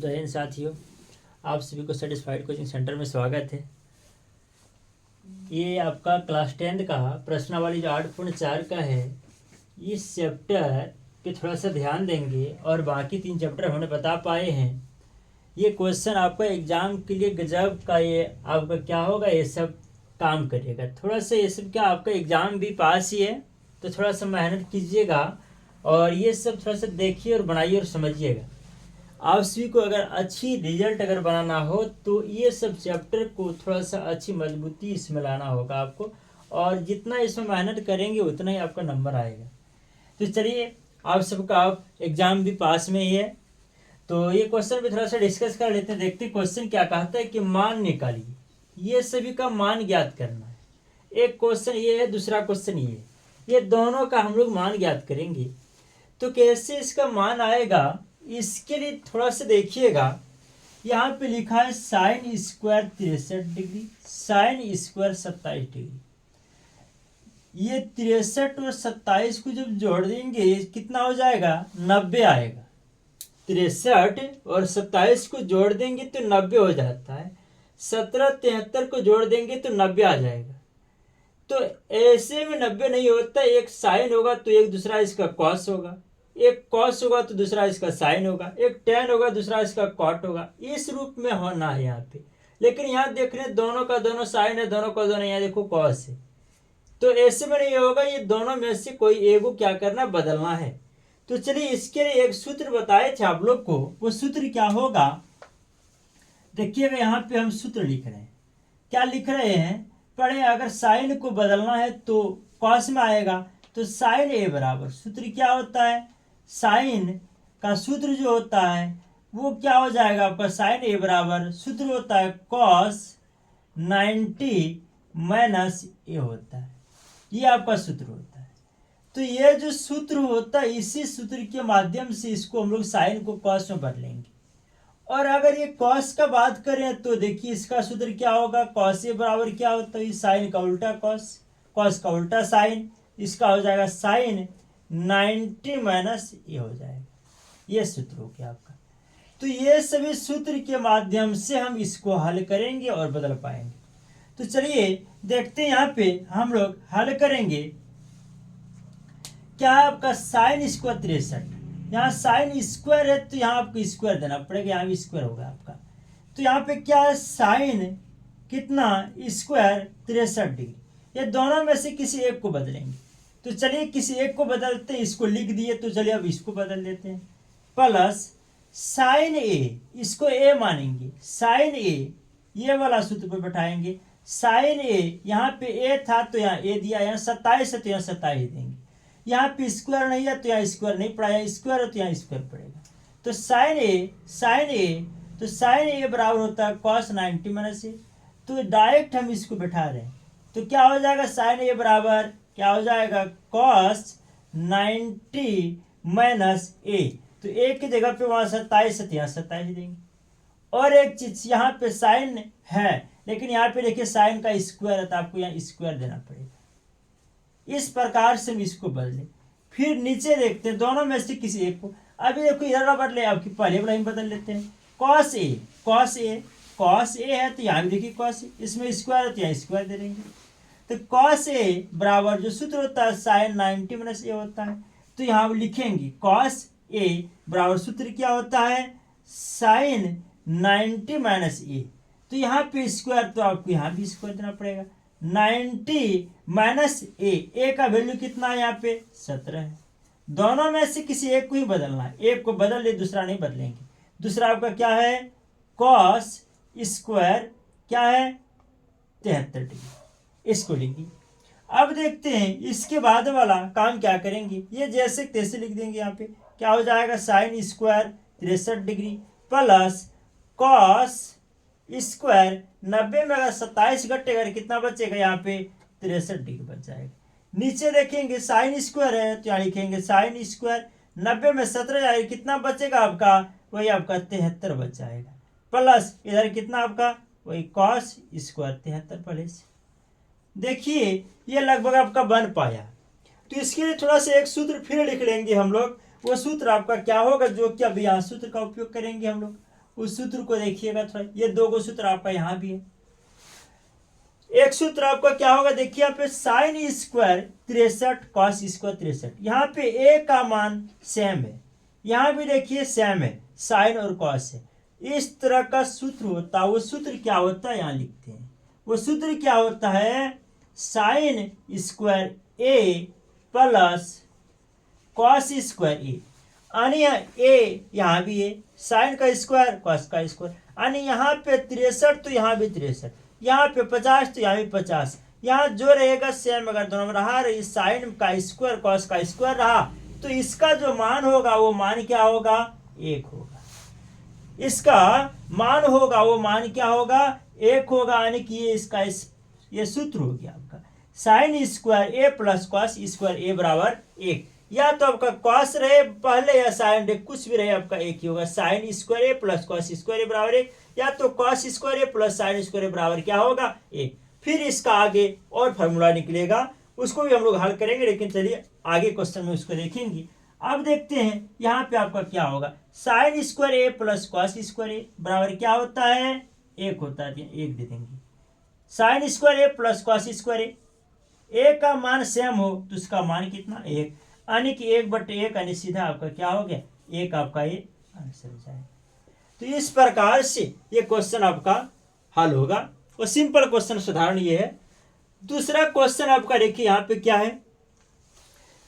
जय हिंद साथियों, आप सभी को सेटिस्फाइड कोचिंग सेंटर में स्वागत है। ये आपका क्लास 10 का प्रश्नावली जो 8.4 का है, इस चैप्टर पे थोड़ा सा ध्यान देंगे और बाकी 3 चैप्टर हमने बता पाए हैं। ये क्वेश्चन आपका एग्जाम के लिए गजब का ये आपका क्या होगा, ये सब काम करेगा। थोड़ा सा ये सब क्या आपका एग्जाम भी पास ही है, तो थोड़ा सा मेहनत कीजिएगा और ये सब थोड़ा सा देखिए और बनाइए और समझिएगा। आप सभी को अगर अच्छी रिजल्ट अगर बनाना हो तो ये सब चैप्टर को थोड़ा सा अच्छी मजबूती इसमें लाना होगा आपको, और जितना इसमें मेहनत करेंगे उतना ही आपका नंबर आएगा। तो चलिए, आप सबका आप एग्जाम भी पास में ही है, तो ये क्वेश्चन भी थोड़ा सा डिस्कस कर लेते हैं। देखते हैं क्वेश्चन क्या कहता है कि मान निकालिए, ये सभी का मान ज्ञात करना है। एक क्वेश्चन ये है, दूसरा क्वेश्चन ये है, ये दोनों का हम लोग मान ज्ञात करेंगे। तो कैसे इसका मान आएगा, इसके लिए थोड़ा सा देखिएगा। यहाँ पे लिखा है sine square 63 degree, sine square 27 degree. ये 63 और 27 को जब जोड़ देंगे कितना हो जाएगा, 90 आएगा। 63 और 27 को जोड़ देंगे तो 90 हो जाता है। 17 73 को जोड़ देंगे तो 90 आ जाएगा। तो ऐसे में 90 नहीं होता, एक साइन होगा तो एक दूसरा इसका कॉस होगा, एक कॉस होगा तो दूसरा इसका साइन होगा, एक टेन होगा दूसरा इसका कॉट होगा। इस रूप में होना है यहाँ पे। लेकिन यहाँ देख रहे हैं दोनों का दोनों साइन है, दोनों का दोनों यहाँ देखो कॉस है। तो ऐसे में नहीं होगा, ये दोनों में से कोई एक को क्या करना, बदलना है। तो चलिए, इसके लिए एक सूत्र बताए थे आप लोग को, वो सूत्र क्या होगा देखिएगा। यहाँ पे हम सूत्र लिख रहे हैं, क्या लिख रहे हैं पढ़े। अगर साइन को बदलना है तो कॉस में आएगा, तो साइन ए बराबर सूत्र क्या होता है, साइन का सूत्र जो होता है वो क्या हो जाएगा आपका, साइन ए बराबर सूत्र होता है कॉस 90 माइनस ए होता है। ये आपका सूत्र होता है। तो ये जो सूत्र होता है, इसी सूत्र के माध्यम से इसको हम लोग साइन को कॉस में बदलेंगे। और अगर ये कॉस का बात करें तो देखिए इसका सूत्र क्या होगा, कॉस ए बराबर क्या होता है, साइन का उल्टा कॉस, कॉस का उल्टा साइन, इसका हो जाएगा साइन 90 माइनस ए हो जाएगा। ये सूत्र हो गया आपका। तो ये सभी सूत्र के माध्यम से हम इसको हल करेंगे और बदल पाएंगे। तो चलिए देखते हैं, यहाँ पे हम लोग हल करेंगे। क्या आपका साइन स्क्वायर 63, यहाँ साइन स्क्वायर है तो यहाँ आपको स्क्वायर देना पड़ेगा, यहाँ भी स्क्वायर होगा आपका। तो यहाँ पे क्या है, साइन कितना स्क्वायर 63 डिग्री। ये दोनों में से किसी एक को बदलेंगे। तो चलिए किसी एक को बदलते हैं, इसको लिख दिए, तो चलिए अब इसको बदल देते हैं। प्लस साइन ए, इसको ए मानेंगे, साइन ए ये वाला सूत्र पे बैठाएंगे। साइन ए, यहाँ पे ए था तो यहाँ ए दिया, यहाँ 27 है तो यहाँ 27 देंगे। यहाँ पे स्क्वायर नहीं है तो यहाँ स्क्वायर नहीं पड़ा, यहाँ स्क्वायर है तो यहाँ स्क्वायर पड़ेगा। तो साइन ए, तो साइन ए बराबर होता है कॉस 90 माइनस ए। तो डायरेक्ट हम इसको बैठा रहे हैं, तो क्या हो जाएगा, साइन ए बराबर क्या हो जाएगा, कॉस 90 माइनस ए। तो ए की जगह पे वहां 27 है तो यहाँ 27 देंगे। और एक चीज, यहाँ पे साइन है लेकिन यहाँ पे देखिए साइन का स्क्वायर है तो आपको यहाँ स्क्वायर देना पड़ेगा। इस प्रकार से हम इसको बदले। फिर नीचे देखते हैं दोनों में से किसी एक को। अभी देखो इधर बदले, आपकी पहले वाला ही बदल लेते हैं। कॉस ए है तो यहाँ भी देखिए कॉस ए, इसमें स्क्वायर है तो यहाँ स्क्वायर दे देंगे। तो कॉस ए बराबर जो सूत्र होता है साइन 90 माइनस ए होता है। तो यहाँ हम लिखेंगे कॉस ए बराबर सूत्र क्या होता है, साइन 90 माइनस ए। तो यहाँ पे स्क्वायर तो आपको यहाँ भी स्क्वायर देना पड़ेगा। 90 माइनस ए का वैल्यू कितना है, यहाँ पे 17 है। दोनों में से किसी एक को ही बदलना है, एक को बदल ले दूसरा नहीं बदलेंगे। दूसरा आपका क्या है, कॉस स्क्वायर क्या है 73 डिग्री, इसको लिखिए। अब देखते हैं इसके बाद वाला काम क्या करेंगे। ये जैसे तैसे लिख देंगे। यहाँ पे क्या हो जाएगा, sine square 63 degree plus cos square 90 में अगर 27 घटेगा कितना बचेगा, यहाँ पे 63 डिग्री बच जाएगा। नीचे देखेंगे साइन स्क्वायर है तो यहाँ लिखेंगे साइन स्क्वायर 90 में 17 जाएगा, कितना बचेगा आपका, वही आपका 73 बच जाएगा। प्लस इधर कितना आपका, वही कॉस स्क्वायर 73 पहले से। देखिए ये लगभग आपका बन पाया। तो इसके लिए थोड़ा सा एक सूत्र फिर लिख लेंगे हम लोग। वो सूत्र आपका क्या होगा, जो कि अभी यहाँ सूत्र का उपयोग करेंगे हम लोग। उस सूत्र को देखिएगा थोड़ा। ये दो गो सूत्र आपका यहाँ भी है। एक सूत्र आपका क्या होगा, देखिए यहाँ पे साइन स्क्वायर 63 कॉस स्क्वायर 63, यहाँ पे ए का मान सेम है, यहाँ भी देखिए सेम है, साइन और कॉस है। इस तरह का सूत्र होता है, वो सूत्र क्या होता है यहाँ लिखते हैं। वो सूत्र क्या होता है, साइन स्क्वायर ए प्लस कॉस स्क्वायर ए, यानी ए यहाँ भी है, साइन का स्क्वायर कॉस का स्क्वायर, यानी यहाँ पे 63 तो यहाँ भी 63, यहाँ पे 50 तो यहाँ भी 50, यहाँ जो रहेगा सेम अगर दोनों में रहा, रही साइन का स्क्वायर कॉस का स्क्वायर रहा, तो इसका जो मान होगा वो मान क्या होगा, 1 होगा। इसका मान होगा वो मान क्या होगा, 1 होगा, यानी कि ये इसका ये सूत्र हो गया आपका, साइन स्क्वायर ए प्लस कॉस स्क्वायर ए बराबर 1। या तो आपका कॉस रहे पहले या साइन रहे, कुछ भी रहे आपका एक ही होगा, साइन स्क्वायर ए प्लस कॉस स्क्वायर ए बराबर 1, या तो कॉस स्क्वायर ए प्लस साइन स्क्वायर ए बराबर क्या होगा, 1। फिर इसका आगे और फार्मूला निकलेगा, उसको भी हम लोग हल करेंगे, लेकिन चलिए आगे क्वेश्चन में उसको देखेंगे। अब देखते हैं यहाँ पे आपका क्या होगा, साइन स्क्वायर ए प्लस कॉस स्क्वायर ए बराबर क्या होता है, 1 होता है, 1 दे देंगे। साइन स्क्वायर ए प्लस कॉस स्क्वायर ए का मान सेम हो तो उसका मान कितना, 1, यानी कि 1/1, यानी सीधा आपका क्या हो गया, 1 आपका ये आंसर हो जाएगा। तो इस प्रकार से ये क्वेश्चन आपका हल होगा, और सिंपल क्वेश्चन साधारण ये है। दूसरा क्वेश्चन आपका देखिए यहाँ पे क्या है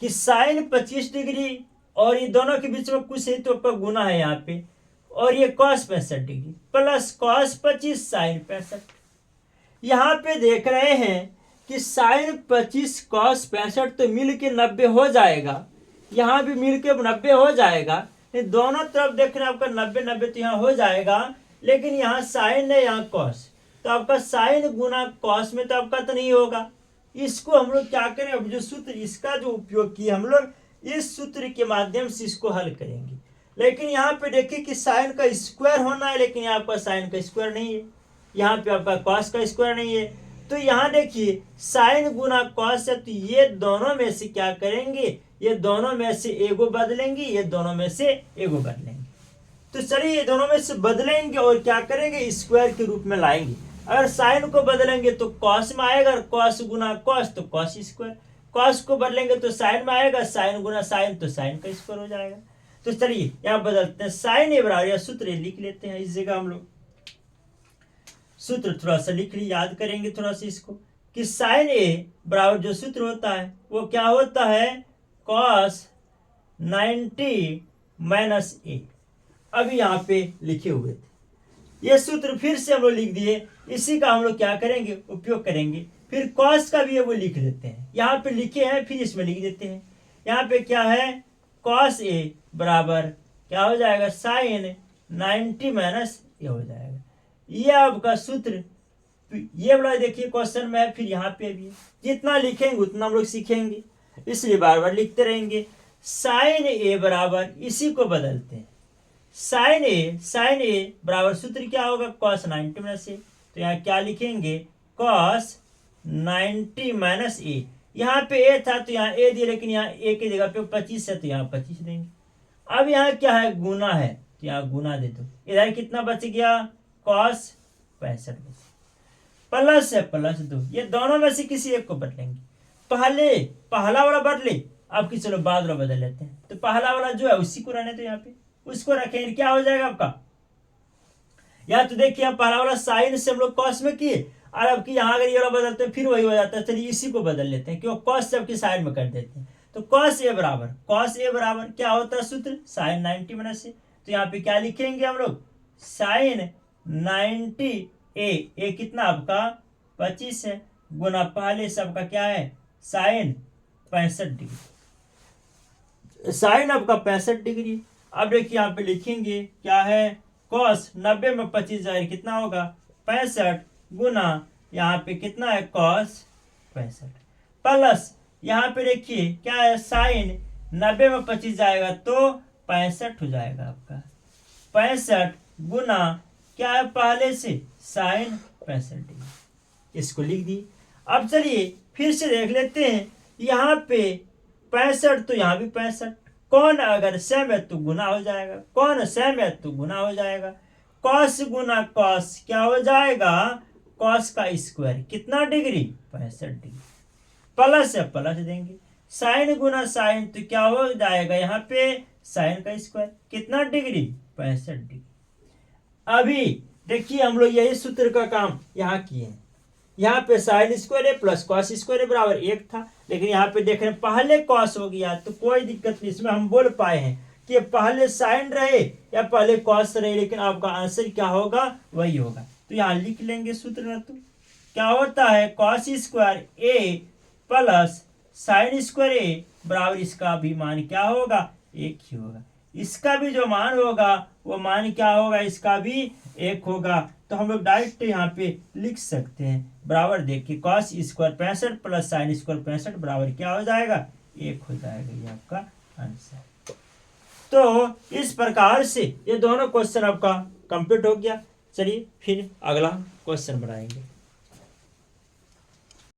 कि साइन 25 डिग्री और ये दोनों के बीच में कुछ है तो आपका गुना है यहाँ पे, और ये cos 65 degree plus cos 25 sine 65। यहाँ पे देख रहे हैं कि साइन 25 कॉस 65 तो मिल के 90 हो जाएगा, यहाँ भी मिल के 90 हो जाएगा, दोनों तरफ देख रहे हैं आपका 90 तो यहाँ हो जाएगा, लेकिन यहाँ साइन है यहाँ कॉस, तो आपका साइन गुना कॉस में तो आपका तो नहीं होगा। इसको हम लोग क्या करें, अब जो सूत्र इसका जो उपयोग किया हम लोग, इस सूत्र के माध्यम से इसको हल करेंगे। लेकिन यहाँ पे देखिए कि साइन का स्क्वायर होना है, लेकिन यहाँ आपका साइन का स्क्वायर नहीं है, यहाँ पे आपका कॉस का स्क्वायर नहीं है, तो यहाँ देखिए साइन गुना कॉस है, तो ये दोनों में से क्या करेंगे, ये दोनों में से एगो बदलेंगे, ये दोनों में से एगो बदलेंगे। तो चलिए ये दोनों में से बदलेंगे और क्या करेंगे, स्क्वायर के रूप में लाएंगे। अगर साइन को बदलेंगे तो कॉस में आएगा, कॉस गुना कॉस तो कॉस स्क्वायर, कॉस को बदलेंगे तो साइन में आएगा, साइन गुना साइन तो साइन का स्क्वायर हो जाएगा। तो चलिए यहाँ बदलते हैं, साइन ए बराबर, या सूत्र लिख लेते हैं इस जगह हम लोग, सूत्र थोड़ा सा लिख ली, याद करेंगे थोड़ा सा इसको, कि साइन ए बराबर जो सूत्र होता है वो क्या होता है, कॉस 90 माइनस ए। अभी यहाँ पे लिखे हुए थे ये सूत्र, फिर से हम लोग लिख दिए, इसी का हम लोग क्या करेंगे, उपयोग करेंगे। फिर कॉस का भी वो लिख लेते हैं, यहाँ पे लिखे हैं फिर इसमें लिख देते हैं। यहाँ पे क्या है, कॉस ए बराबर क्या हो जाएगा, साइन 90 माइनस ए हो जाएगा। ये आपका सूत्र, ये वाला देखिए क्वेश्चन में है, फिर यहाँ पे भी है। जितना लिखेंगे उतना हम लोग सीखेंगे, इसलिए बार बार लिखते रहेंगे। साइन ए बराबर, इसी को बदलते हैं, साइन ए बराबर सूत्र क्या होगा, कॉस 90 माइनस ए। तो यहाँ क्या लिखेंगे, कॉस 90 माइनस ए। यहाँ पे ए था तो यहाँ ए दिए, लेकिन यहाँ ए की जगह पे 25 है तो यहाँ 25 देंगे। अब यहाँ क्या है, गुना है तो यहाँ गुना दे दो। इधर कितना बच गया, कॉस 65 प्लस है प्लस 2, ये दोनों में से किसी एक को बदलेंगे। पहला वाला बदले, आपकी चलो बाद वाला बदल लेते हैं। तो पहला वाला जो है उसी को रहने, तो यहाँ पे उसको रखेंगे, क्या हो जाएगा आपका, या तो देखिए हम पहला वाला साइन से हम लोग कॉस में किए, और अब की यहाँ अगर ये वाला बदलते हैं फिर वही हो जाता है। चलिए इसी को बदल लेते हैं, क्यों कॉस से आपकी साइन में कर देते हैं। तो कॉस ए बराबर क्या होता है सूत्र, साइन 90 माइनस ए। तो यहाँ पे क्या लिखेंगे हम लोग, साइन 90 ए कितना आपका 25 है, गुना पहले से आपका क्या है, साइन 65 डिग्री, साइन आपका 65 डिग्री। अब देखिए यहाँ पे लिखेंगे क्या है, कॉस 90 में 25 जाए कितना होगा, 65 गुना यहाँ पे कितना है, कॉस 65 प्लस यहाँ पे देखिए क्या है, साइन 90 में 25 जाएगा तो 65 हो जाएगा आपका, 65 गुना क्या है पहले से, साइन 65 डिग्री। इसको लिख दी। अब चलिए फिर से देख लेते हैं, यहाँ पे 65 तो यहाँ भी 65, कौन अगर सेम है तो गुना हो जाएगा, कौन सेम है तो गुना हो जाएगा। कॉस गुना कॉस क्या हो जाएगा, कॉस का स्क्वायर कितना डिग्री, 65 डिग्री, प्लस है प्लस देंगे, साइन गुना साइन तो क्या हो जाएगा यहाँ पे साइन का स्क्वायर कितना डिग्री, 65 डिग्री। अभी देखिए हम लोग यही सूत्र का काम यहाँ किए हैं, यहाँ पे साइन स्क्वायर है प्लस कॉस स्क्वायर बराबर 1 था, लेकिन यहाँ पे देख रहे हैं पहले कॉस हो गया तो कोई दिक्कत नहीं, इसमें हम बोल पाए हैं कि पहले साइन रहे या पहले कॉस रहे, लेकिन आपका आंसर क्या होगा वही होगा। तो यहाँ लिख लेंगे सूत्र में, तो क्या होता है कॉस स्क्वायर ए प्लस साइन स्क्वायर ए बराबर इसका भी मान क्या होगा, 1 ही होगा, इसका भी जो मान होगा वो मान क्या होगा, इसका भी 1 होगा। तो हम लोग डायरेक्ट यहाँ पे लिख सकते हैं बराबर देखिए cos square 65 plus sine square 65 बराबर क्या हो जाएगा, 1 हो जाएगा, ये आपका आंसर। तो इस प्रकार से ये दोनों क्वेश्चन आपका कंप्लीट हो गया। चलिए फिर अगला क्वेश्चन बनाएंगे।